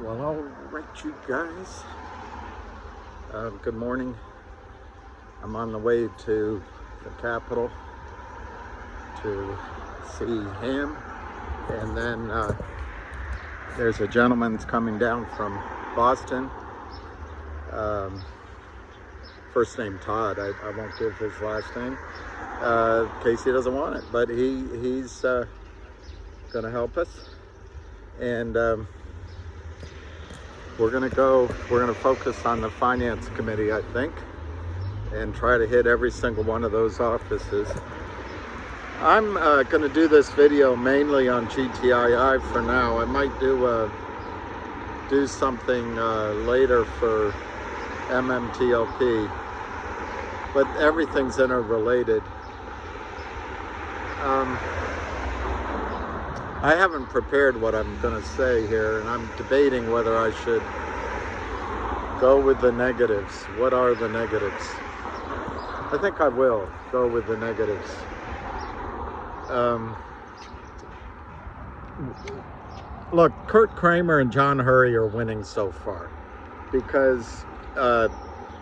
Well, all right, you guys. Good morning. I'm on the way to the Capitol to see Ham, and then there's a gentleman that's coming down from Boston. First name Todd. I won't give his last name in case he doesn't want it, but he's going to help us, and we're going to focus on the finance committee, I think, and try to hit every single one of those offices. I'm going to do this video mainly on GTII for now. I might do something later for MMTLP, but everything's interrelated. I haven't prepared what I'm going to say here, and I'm debating whether I should go with the negatives. What are the negatives? I think I will go with the negatives. Look, Kurt Kramer and John Hurry are winning so far because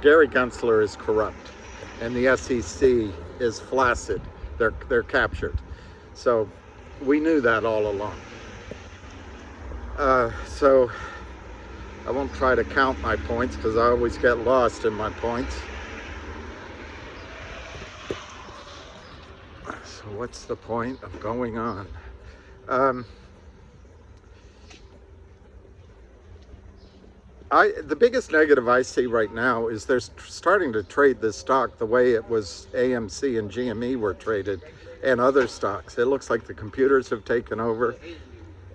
Gary Gensler is corrupt and the SEC is flaccid. They're captured. So we knew that all along. So I won't try to count my points because I always get lost in my points. So what's the point of going on? The biggest negative I see right now is they're starting to trade this stock the way it was AMC and GME were traded, and other stocks. It looks like the computers have taken over,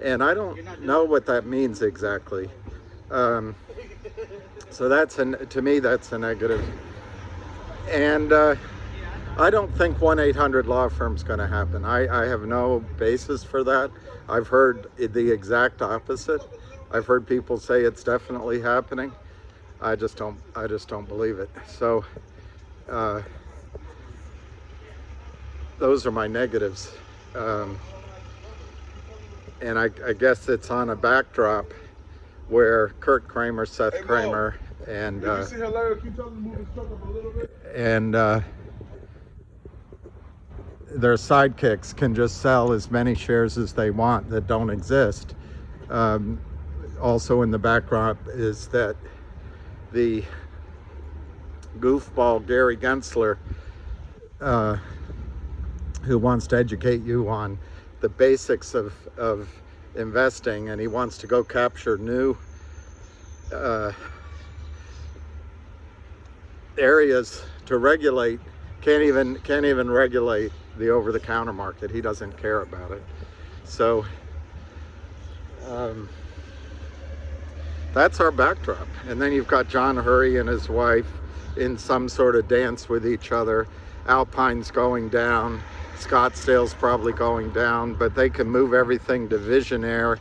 and I don't know what that means exactly. So to me, that's a negative. And I don't think 1-800 law firm's going to happen. I have no basis for that. I've heard the exact opposite. I've heard people say it's definitely happening. I just don't believe it. So those are my negatives. And I guess it's on a backdrop where Kurt Kramer, Seth Kramer, and their sidekicks can just sell as many shares as they want that don't exist. Also in the backdrop is that the goofball Gary Gensler, who wants to educate you on the basics of investing, and he wants to go capture new areas to regulate, can't even regulate the over-the-counter market. He doesn't care about it. So that's our backdrop. And then you've got John Hurry and his wife in some sort of dance with each other. Alpine's going down, Scottsdale's probably going down, but they can move everything to Visionaire.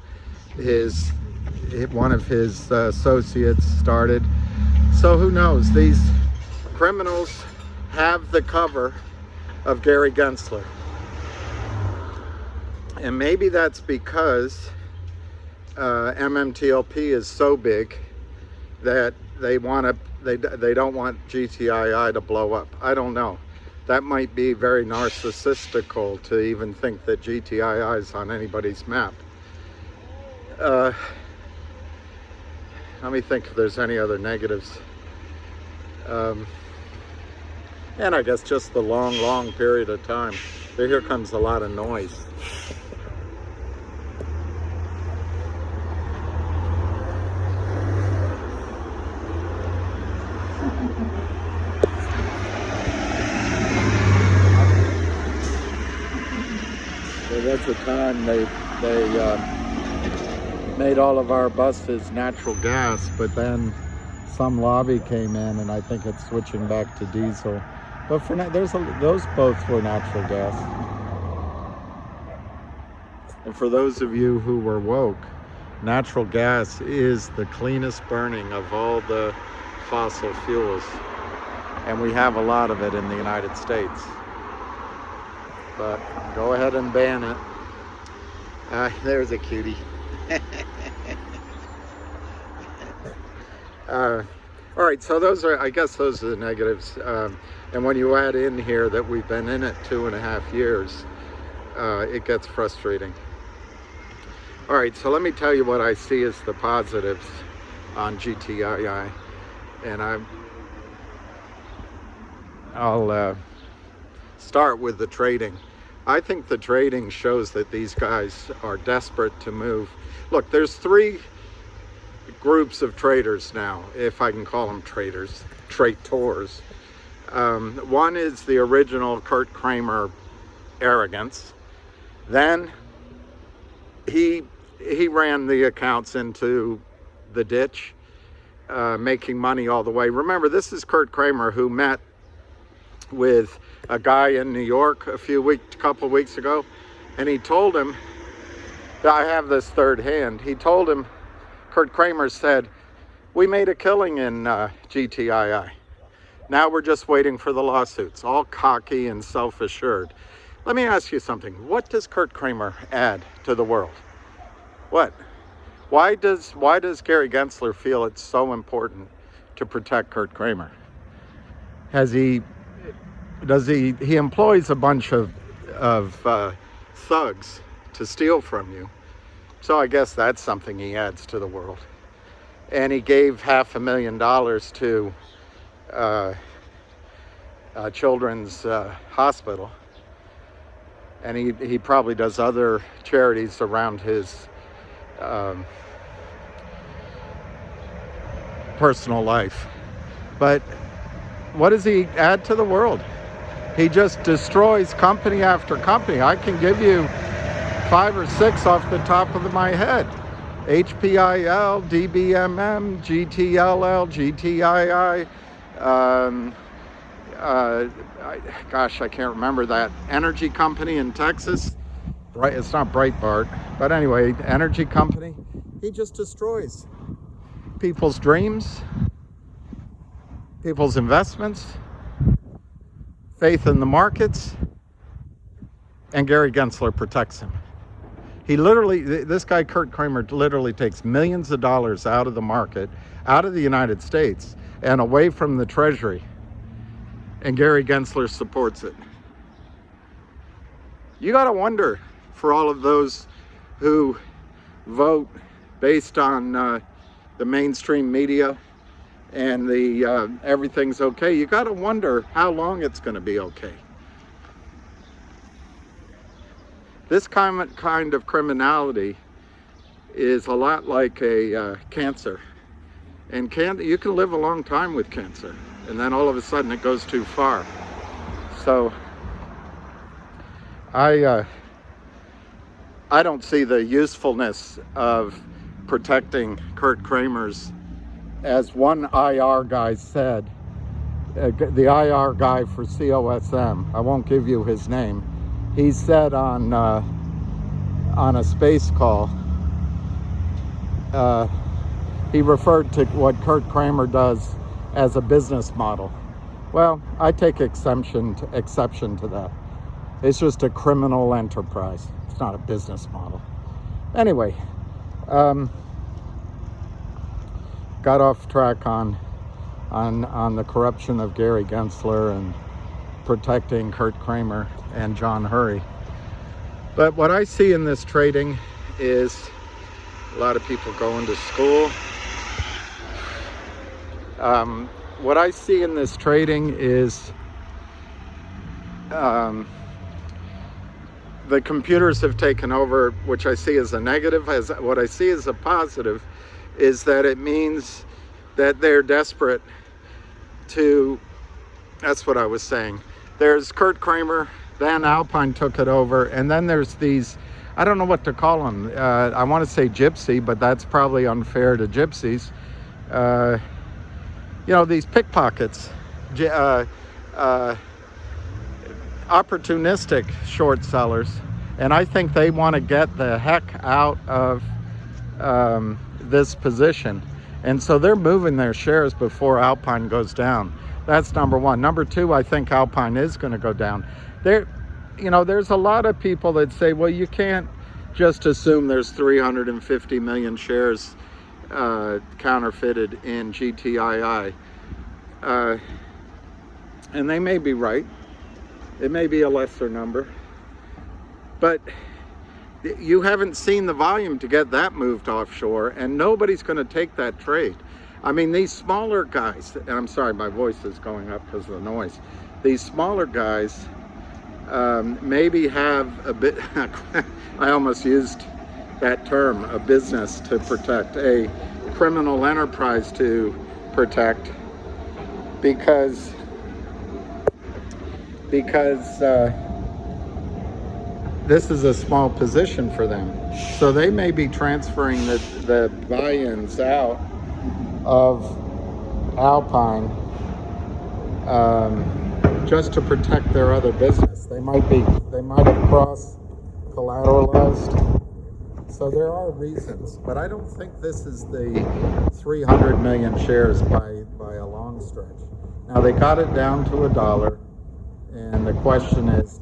One of his associates started. So who knows? These criminals have the cover of Gary Gensler. And maybe that's because MMTLP is so big that they don't want GTII to blow up. I don't know. That might be very narcissistical to even think that GTII is on anybody's map. Let me think if there's any other negatives. And I guess just the long period of time. Here comes a lot of noise. So that's the time they made all of our buses natural gas, but then some lobby came in, and I think it's switching back to diesel. But for now, those both were natural gas. And for those of you who were woke, natural gas is the cleanest burning of all the fossil fuels, and we have a lot of it in the United States. But go ahead and ban it. There's a cutie. All right, so I guess those are the negatives. And when you add in here that we've been in it 2.5 years, it gets frustrating. All right, so let me tell you what I see as the positives on GTII. And I'll start with the trading. I think the trading shows that these guys are desperate to move. Look, there's 3 groups of traders now, if I can call them traders, traitors. One is the original Kurt Kramer arrogance. Then he ran the accounts into the ditch, making money all the way. Remember, this is Kurt Kramer, who met with a guy in New York a couple weeks ago, and he told him, I have this third hand, he told him, Kurt Kramer said, we made a killing in GTII. Now we're just waiting for the lawsuits, all cocky and self-assured. Let me ask you something. What does Kurt Kramer add to the world? What? Why does Gary Gensler feel it's so important to protect Kurt Kramer? He employs a bunch of thugs to steal from you. So I guess that's something he adds to the world. And he gave $500,000 to Children's Hospital. And he probably does other charities around his personal life. But what does he add to the world? He just destroys company after company. I can give you 5 or 6 off the top of my head. HPIL, DBMM, GTLL, GTII, gosh, I can't remember that energy company in Texas. Right, it's not Breitbart, but anyway, energy company. He just destroys people's dreams, people's investments, faith in the markets, and Gary Gensler protects him. He literally, this guy Kurt Kramer literally takes millions of dollars out of the market, out of the United States, and away from the Treasury. And Gary Gensler supports it. You got to wonder, for all of those who vote based on the mainstream media and the everything's okay, you got to wonder how long it's going to be okay. This kind of criminality is a lot like a cancer. And you can live a long time with cancer, and then all of a sudden it goes too far. So I don't see the usefulness of protecting Kurt Kramer's, as one IR guy said, the IR guy for COSM, I won't give you his name, he said on a space call, he referred to what Kurt Kramer does as a business model. Well, I take exception to that. It's just a criminal enterprise. It's not a business model. Anyway, got off track on the corruption of Gary Gensler and protecting Kurt Kramer and John Hurry. But what I see in this trading is a lot of people going to school. What I see in this trading is the computers have taken over, which I see as a negative. What I see as a positive is that it means that they're desperate to, that's what I was saying. There's Kurt Kramer, then Alpine took it over, and then there's these, I don't know what to call them. I want to say gypsy, but that's probably unfair to gypsies. You know, these pickpockets, opportunistic short sellers, and I think they want to get the heck out of this position, and so they're moving their shares before Alpine goes down. That's number one. Number two, I think Alpine is going to go down. You know, there's a lot of people that say, well, you can't just assume there's 350 million shares counterfeited in GTII. And they may be right. It may be a lesser number. But you haven't seen the volume to get that moved offshore, and nobody's going to take that trade. I mean, these smaller guys, and I'm sorry, my voice is going up because of the noise. These smaller guys maybe have a bit, I almost used that term, a business to protect, a criminal enterprise to protect, because this is a small position for them. So they may be transferring the buy-ins out of Alpine just to protect their other business. They might have cross-collateralized. So there are reasons, but I don't think this is the 300 million shares by a long stretch. Now they got it down to $1, and the question is,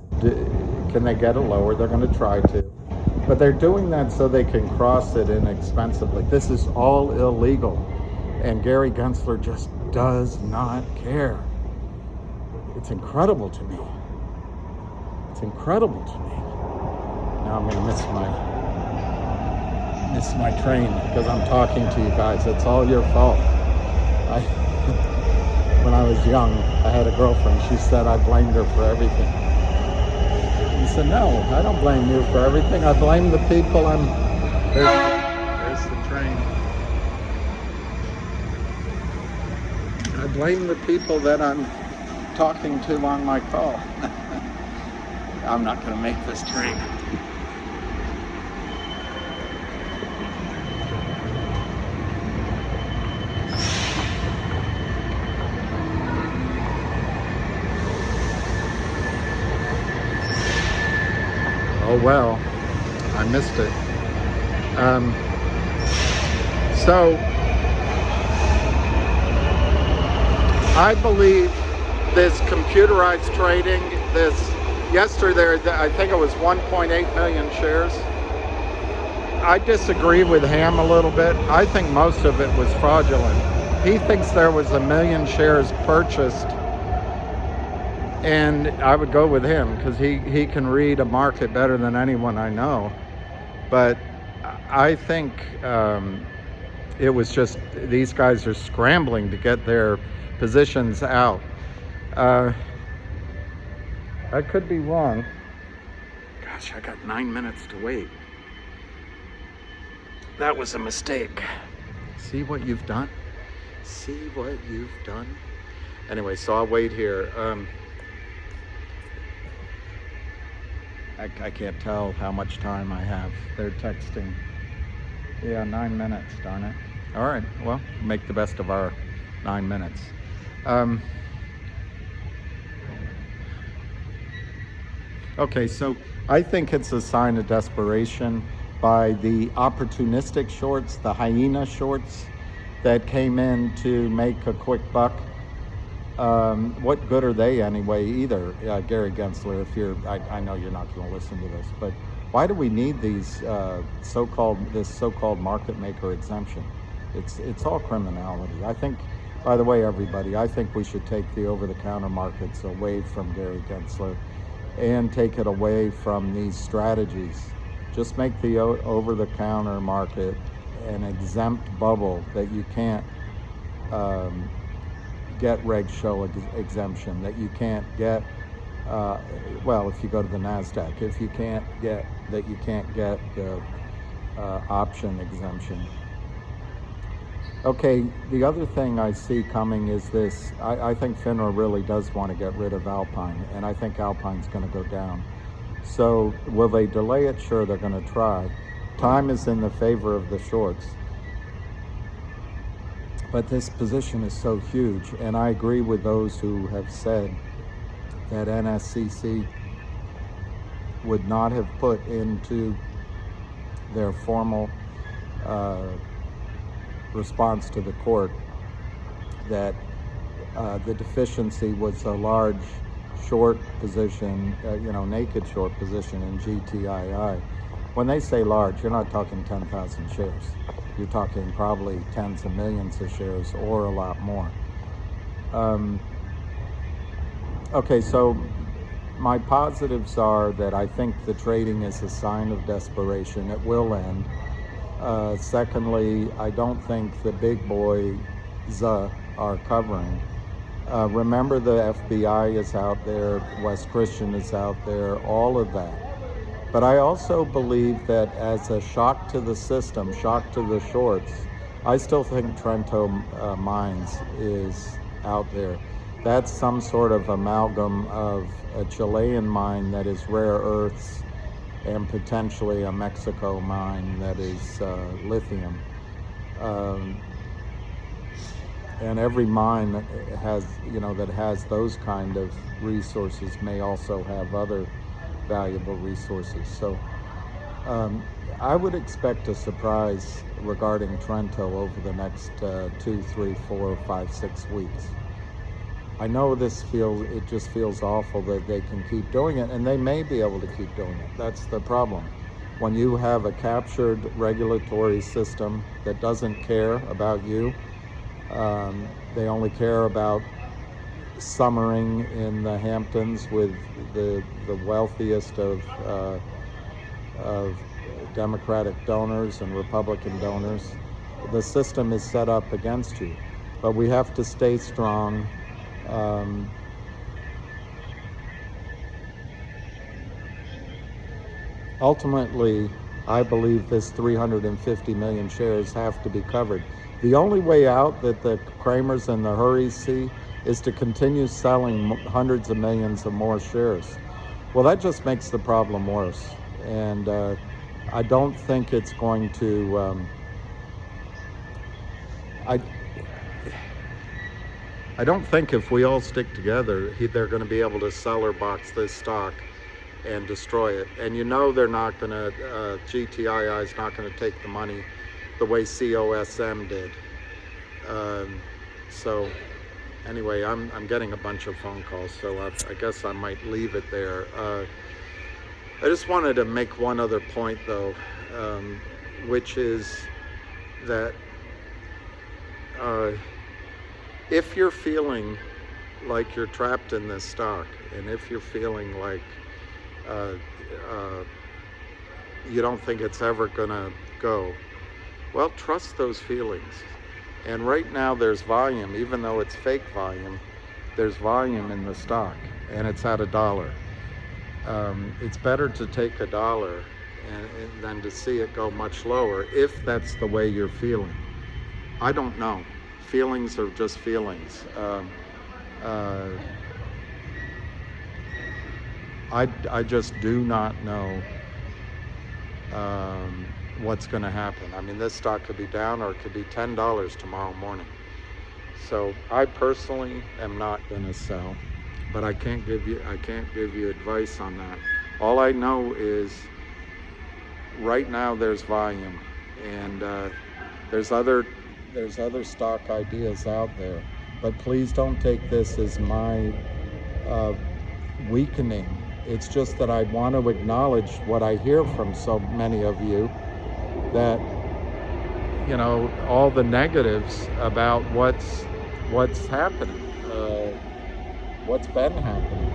can they get it lower? They're going to try to, but they're doing that so they can cross it inexpensively. This is all illegal, and Gary Gensler just does not care. It's incredible to me. It's incredible to me. Now I'm going to miss my train because I'm talking to you guys. It's all your fault. When I was young, I had a girlfriend. She said I blamed her for everything. I said, no, I don't blame you for everything. I blame the people there's the train. I blame the people that I'm talking to on my call. I'm not going to make this train. Oh well, I missed it. So I believe this computerized trading, yesterday I think it was 1.8 million shares. I disagree with Ham a little bit. I think most of it was fraudulent. He thinks there was 1 million shares purchased, and I would go with him because he can read a market better than anyone I know. But I think it was just these guys are scrambling to get their positions out. I could be wrong. Gosh, I got 9 minutes to wait. That was a mistake. See what you've done? See what you've done? Anyway, so I'll wait here. I can't tell how much time I have. They're texting. Yeah, 9 minutes, darn it. All right, well, make the best of our 9 minutes. Okay, so I think it's a sign of desperation by the opportunistic shorts, the hyena shorts that came in to make a quick buck. What good are they anyway either, Gary Gensler, if I know you're not going to listen to this, but why do we need these this so-called market maker exemption? It's all criminality. I think, by the way, everybody, I think we should take the over-the-counter markets away from Gary Gensler and take it away from these strategies. Just make the over-the-counter market an exempt bubble that you can't get reg show exemption, that you can't get, well, if you go to the NASDAQ, if you can't get the option exemption. Okay, the other thing I see coming is this. I think FINRA really does want to get rid of Alpine, and I think Alpine's going to go down. So will they delay it? Sure, they're going to try. Time is in the favor of the shorts. But this position is so huge, and I agree with those who have said that NSCC would not have put into their formal response to the court that the deficiency was a large short position, naked short position in GTII. when they say large, you're not talking 10,000 shares. You're talking probably tens of millions of shares or a lot more. Okay, so my positives are that I think the trading is a sign of desperation. It will end. Secondly, I don't think the big boys are covering. Remember, the FBI is out there, West Christian is out there, all of that. But I also believe that as a shock to the system, shock to the shorts, I still think Trento Mines is out there. That's some sort of amalgam of a Chilean mine that is rare earths and potentially a Mexico mine that is lithium. And every mine that has, that has those kind of resources may also have other valuable resources. So I would expect a surprise regarding Trento over the next 2, 3, 4, 5, 6 weeks. I know it just feels awful that they can keep doing it, and they may be able to keep doing it. That's the problem. When you have a captured regulatory system that doesn't care about you, they only care about summering in the Hamptons with the wealthiest of Democratic donors and Republican donors. The system is set up against you, but we have to stay strong. Ultimately, I believe this 350 million shares have to be covered. The only way out that the Kramers and the Hurries see is to continue selling hundreds of millions of more shares. Well, that just makes the problem worse. And I don't think it's going to, I don't think if we all stick together, they're going to be able to seller box this stock and destroy it. And they're not going to, GTII is not going to take the money the way COSM did. So anyway, I'm getting a bunch of phone calls, so I guess I might leave it there. I just wanted to make one other point though, which is that if you're feeling like you're trapped in this stock, and if you're feeling like you don't think it's ever gonna go, well, trust those feelings. And right now there's volume, even though it's fake volume, there's volume in the stock, and it's at $1. It's better to take $1 than to see it go much lower, if that's the way you're feeling. I don't know. Feelings are just feelings. I just do not know what's going to happen. I mean, this stock could be down, or it could be $10 tomorrow morning. So I personally am not going to sell, but I can't give you advice on that. All I know is right now there's volume, and there's other stock ideas out there. But please don't take this as my weakening. It's just that I want to acknowledge what I hear from so many of you, that all the negatives about what's happening, what's been happening.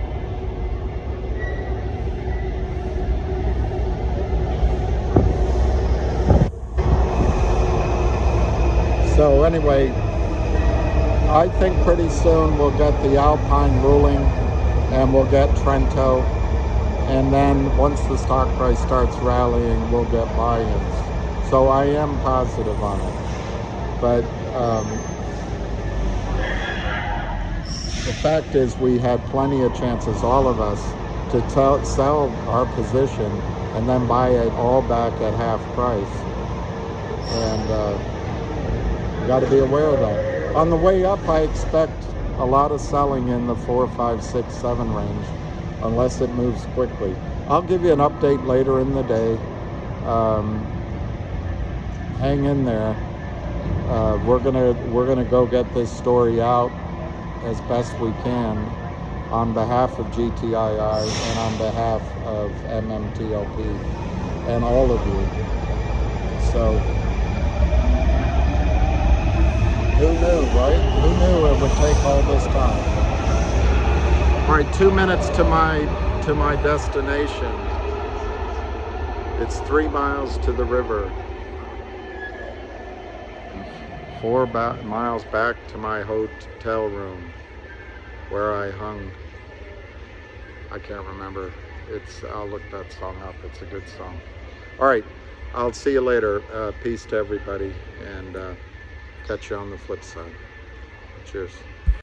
So anyway, I think pretty soon we'll get the Alpine ruling, and we'll get Trento, and then once the stock price starts rallying, we'll get buy-ins. So I am positive on it. But the fact is, we had plenty of chances, all of us, to sell our position and then buy it all back at half price. And you got to be aware of that. On the way up, I expect a lot of selling in the 4, 5, 6, 7 range, unless it moves quickly. I'll give you an update later in the day. Hang in there. We're gonna go get this story out as best we can on behalf of GTII and on behalf of MMTLP. and all of you. So, who knew, right? Who knew it would take all this time? All right, 2 minutes to my destination. It's 3 miles to the river. 4 miles back to my hotel room where I hung. I can't remember. I'll look that song up. It's a good song. All right, I'll see you later. Peace to everybody, and catch you on the flip side. Cheers.